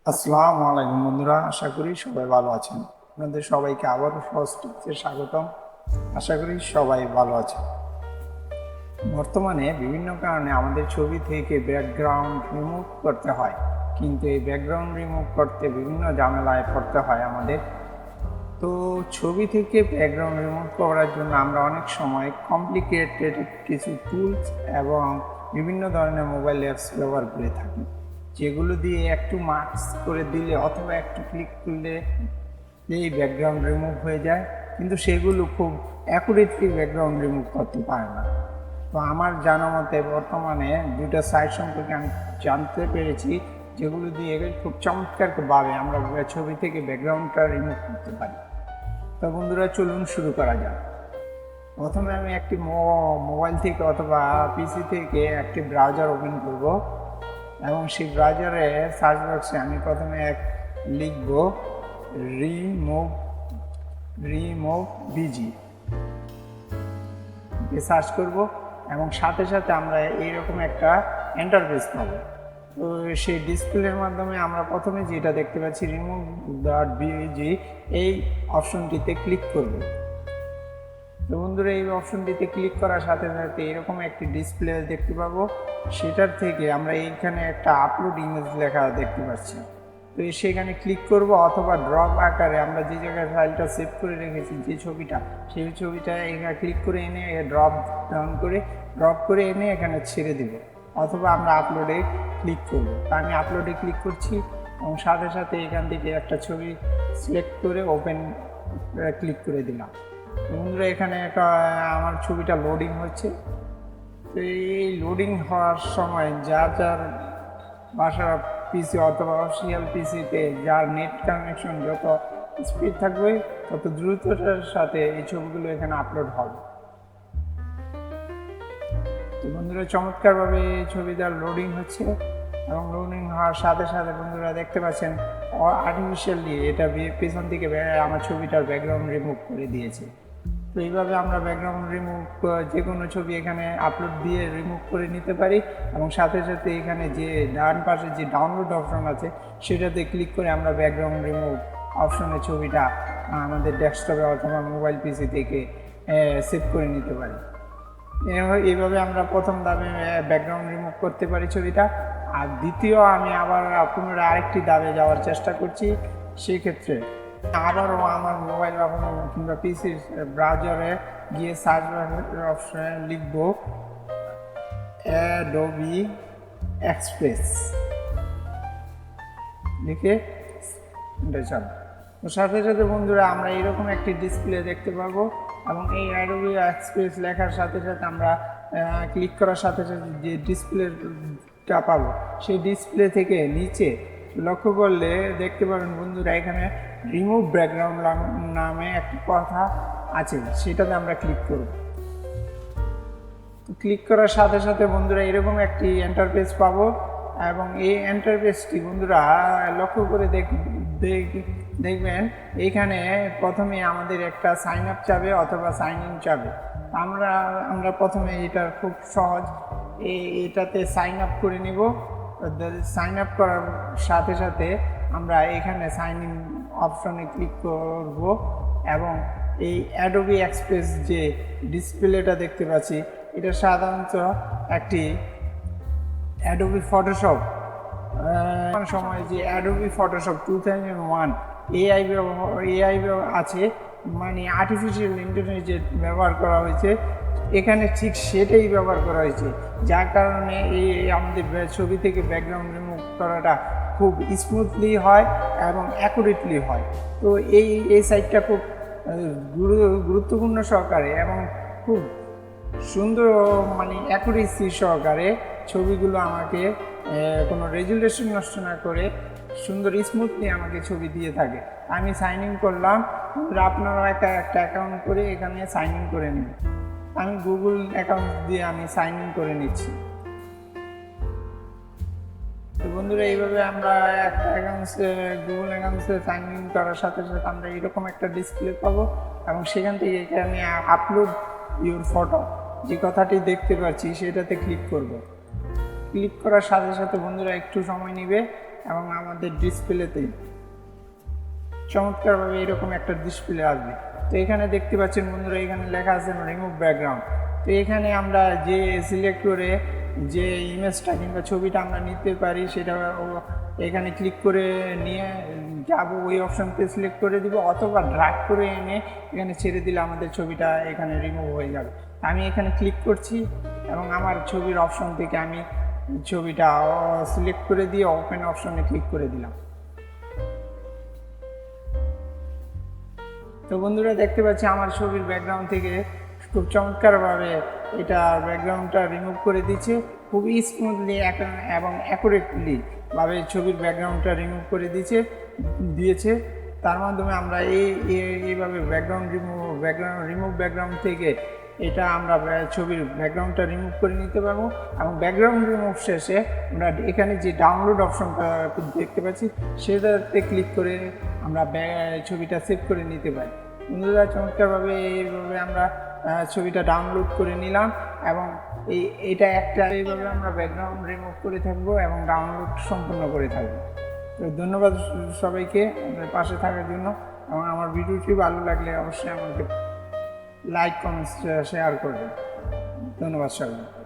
আসসালামু আলাইকুম বন্ধুরা, আশা করি সবাই ভালো আছেন। আপনাদের সবাইকে আবারও সহজ টিপসে স্বাগতম। আশা করি সবাই ভালো আছেন। বর্তমানে বিভিন্ন কারণে আমাদের ছবি থেকে ব্যাকগ্রাউন্ড রিমুভ করতে হয়, কিন্তু এই ব্যাকগ্রাউন্ড রিমুভ করতে বিভিন্ন ঝামেলায় পড়তে হয় আমাদের। তো ছবি থেকে ব্যাকগ্রাউন্ড রিমুভ করার জন্য আমরা অনেক সময় কমপ্লিকেটেড কিছু টুলস এবং বিভিন্ন ধরনের মোবাইল অ্যাপস ব্যবহার করে থাকি, যেগুলো দিয়ে একটু মার্কস করে দিলে অথবা একটু ক্লিক করলে এই ব্যাকগ্রাউন্ড রিমুভ হয়ে যায়, কিন্তু সেগুলো খুব অ্যাকুরেটলি ব্যাকগ্রাউন্ড রিমুভ করতে পারে না। তো আমার জানা মতে বর্তমানে দুটো সাইট সম্পর্কে আমি জানতে পেরেছি, যেগুলো দিয়ে খুব চমৎকারভাবে আমরা ছবি থেকে ব্যাকগ্রাউন্ডটা রিমুভ করতে পারি। তো বন্ধুরা, চলুন শুরু করা যাক। প্রথমে আমি একটি মোবাইল থেকে অথবা পিসি থেকে একটি ব্রাউজার ওপেন করব এবং সেই ব্রাউজারে সার্চ বক্সে আমি প্রথমে লিখব remove.bg সার্চ করব এবং সাথে সাথে আমরা এইরকম একটা ইন্টারফেস পাবো। তো সেই ডিসপ্লের মাধ্যমে আমরা প্রথমে যেটা দেখতে পাচ্ছি remove.bg, এই অপশনটিতে ক্লিক করব। তো বন্ধুরা, এই অপশনটিতে ক্লিক করার সাথে সাথে এরকম একটি ডিসপ্লে দেখতে পাবো। সেটার থেকে আমরা এইখানে একটা আপলোড ইমেজ লেখা দেখতে পাচ্ছি। তো সেখানে ক্লিক করব অথবা ড্রপ আকারে আমরা যে জায়গায় ফাইলটা সেভ করে রেখেছি, যে ছবিটা, সেই ছবিটা এখানে ক্লিক করে এনে ড্রপ করে এনে এখানে ছেড়ে দিব, অথবা আমরা আপলোডে ক্লিক করব। তা আমি আপলোডে ক্লিক করছি এবং সাথে সাথে এখান থেকে একটা ছবি সিলেক্ট করে ওপেন ক্লিক করে দিলাম। বন্ধুরা, এখানে আমার ছবিটা লোডিং হচ্ছে। তো এই লোডিং হওয়ার সময় যার বাসার পিসি অথবা অফিসিয়াল পিসিতে যার নেট কানেকশন যত স্পিড থাকবে, তত দ্রুততার সাথে এই ছবিগুলো এখানে আপলোড হবে। তো বন্ধুরা, চমৎকারভাবে এই ছবিটা লোডিং হচ্ছে এবং লোডিং হওয়ার সাথে সাথে বন্ধুরা দেখতে পাচ্ছেন আর্টিফিশিয়ালি এটা পেছন থেকে আমার ছবিটার ব্যাকগ্রাউন্ড রিমুভ করে দিয়েছে। তো এইভাবে আমরা ব্যাকগ্রাউন্ড রিমুভ যে কোনো ছবি এখানে আপলোড দিয়ে রিমুভ করে নিতে পারি এবং সাথে সাথে এখানে যে ডান পাশে যে ডাউনলোড অপশন আছে, সেটাতে ক্লিক করে আমরা ব্যাকগ্রাউন্ড রিমুভ অপশনের ছবিটা আমাদের ডেস্কটপে অথবা মোবাইল পিসি থেকে সেভ করে নিতে পারি। এইভাবে আমরা প্রথম ধাপে ব্যাকগ্রাউন্ড রিমুভ করতে পারি ছবিটা। আর দ্বিতীয়, আমি আবার পুনরায় আরেকটি ধাপে যাওয়ার চেষ্টা করছি। সেক্ষেত্রে আবারও আমার মোবাইল কিংবা পিসির ব্রাউজারে গিয়ে সার্চ অপশনে লিখব অ্যাডোবি এক্সপ্রেস, লিখে চল। তো সাথে সাথে বন্ধুরা আমরা এরকম একটি ডিসপ্লে দেখতে পাবো এবং এই অ্যাডোবি এক্সপ্রেস লেখার সাথে সাথে আমরা ক্লিক করার সাথে সাথে যে ডিসপ্লেটা পাবো, সেই ডিসপ্লে থেকে নিচে লক্ষ্য করলে দেখতে পাবেন বন্ধুরা, এখানে রিমুভ ব্যাকগ্রাউন্ড নামে একটি কথা আছে, সেটাতে আমরা ক্লিক করব। তো ক্লিক করার সাথে সাথে বন্ধুরা এরকম একটি ইন্টারফেস পাবো এবং এই ইন্টারফেসটি বন্ধুরা লক্ষ্য করে দেখবেন এইখানে প্রথমে আমাদের একটা সাইন আপ চাবে অথবা সাইন ইন চাবে। আমরা প্রথমে এটা খুব সহজ, এটাতে সাইন আপ করে নিব। সাইন আপ করার সাথে সাথে আমরা এখানে সাইন ইন অপশনে ক্লিক করব এবং এই অ্যাডোবি এক্সপ্রেস যে ডিসপ্লেটা দেখতে পাচ্ছি, এটা সাধারণত একটি অ্যাডোবি ফটোশপ সময় যে অ্যাডোবি ফটোশপ 2001 এআই আছে, মানে আর্টিফিশিয়াল ইন্টেলিজেন্স ব্যবহার করা হয়েছে এখানে, ঠিক সেটাই ব্যবহার করা হয়েছে, যার কারণে এই আমাদের ছবি থেকে ব্যাকগ্রাউন্ড রিমুভ করাটা খুব স্মুথলি হয় এবং অ্যাকুরেটলি হয়। তো এই সাইটটা খুব গুরুত্বপূর্ণ সহকারে এবং খুব সুন্দর, মানে অ্যাকুরেসি সহকারে ছবিগুলো আমাকে কোনো রেজুলেশন নষ্ট না করে সুন্দর স্মুথলি আমাকে ছবি দিয়ে থাকে। আমি সাইন ইন করলাম, আপনারাও একটা অ্যাকাউন্ট করে এখানে সাইন ইন করে নিন। আমি গুগল অ্যাকাউন্ট দিয়ে আমি সাইন ইন করে নিচ্ছি। তো বন্ধুরা, এইভাবে আমরা একটা গুগল অ্যাকাউন্টসে সাইন ইন করার সাথে সাথে আমরা এরকম একটা ডিসপ্লে পাবো এবং সেখান থেকে এখানে আপলোড ইউর ফটো যে কথাটি দেখতে পাচ্ছি, সেটাতে ক্লিক করব। ক্লিক করার সাথে সাথে বন্ধুরা একটু সময় নেবে এবং আমাদের ডিসপ্লেতে চমৎকারভাবে এরকম একটা ডিসপ্লে আসবে। তো এখানে দেখতে পাচ্ছেন বন্ধুরা, এখানে লেখা আছে রিমুভ ব্যাকগ্রাউন্ড। তো এখানে আমরা যে সিলেক্ট করে যে ইমেজটা কিংবা ছবিটা আমরা নিতে পারি সেটা এখানে ক্লিক করে নিয়ে যাব, ওই অপশনকে সিলেক্ট করে দিব, অথবা ড্র্যাগ করে এনে এখানে ছেড়ে দিলে আমাদের ছবিটা এখানে রিমুভ হয়ে যাবে। আমি এখানে ক্লিক করছি এবং আমার ছবির অপশন থেকে আমি ছবিটা সিলেক্ট করে দিয়ে ওপেন অপশনে ক্লিক করে দিলাম। তো বন্ধুরা দেখতে পাচ্ছি আমার ছবির ব্যাকগ্রাউন্ড থেকে খুব চমৎকারভাবে এটা ব্যাকগ্রাউন্ডটা রিমুভ করে দিচ্ছে, খুবই স্মুথলি এবং অ্যাকুরেটলি ভাবে ছবির ব্যাকগ্রাউন্ডটা রিমুভ করে দিয়েছে। তার মাধ্যমে আমরা এইভাবে রিমুভ ব্যাকগ্রাউন্ড থেকে এটা আমরা ছবির ব্যাকগ্রাউন্ডটা রিমুভ করে নিতে পারবো। এবং ব্যাকগ্রাউন্ড রিমুভ শেষে আমরা এখানে যে ডাউনলোড অপশনটা দেখতে পাচ্ছি সেটাতে ক্লিক করে আমরা ছবিটা সেভ করে নিতে পারি। বন্ধুরা চমৎকারভাবে এইভাবে আমরা ছবিটা ডাউনলোড করে নিলাম এবং এইটা এইভাবে আমরা ব্যাকগ্রাউন্ড রিমুভ করে থাকবো এবং ডাউনলোড সম্পূর্ণ করে থাকবো। তো ধন্যবাদ সবাইকে আমাদের পাশে থাকার জন্য, এবং আমার ভিডিওটি ভালো লাগলে অবশ্যই আমাকে লাইক, কমেন্টস, শেয়ার করবেন। ধন্যবাদ সবাই।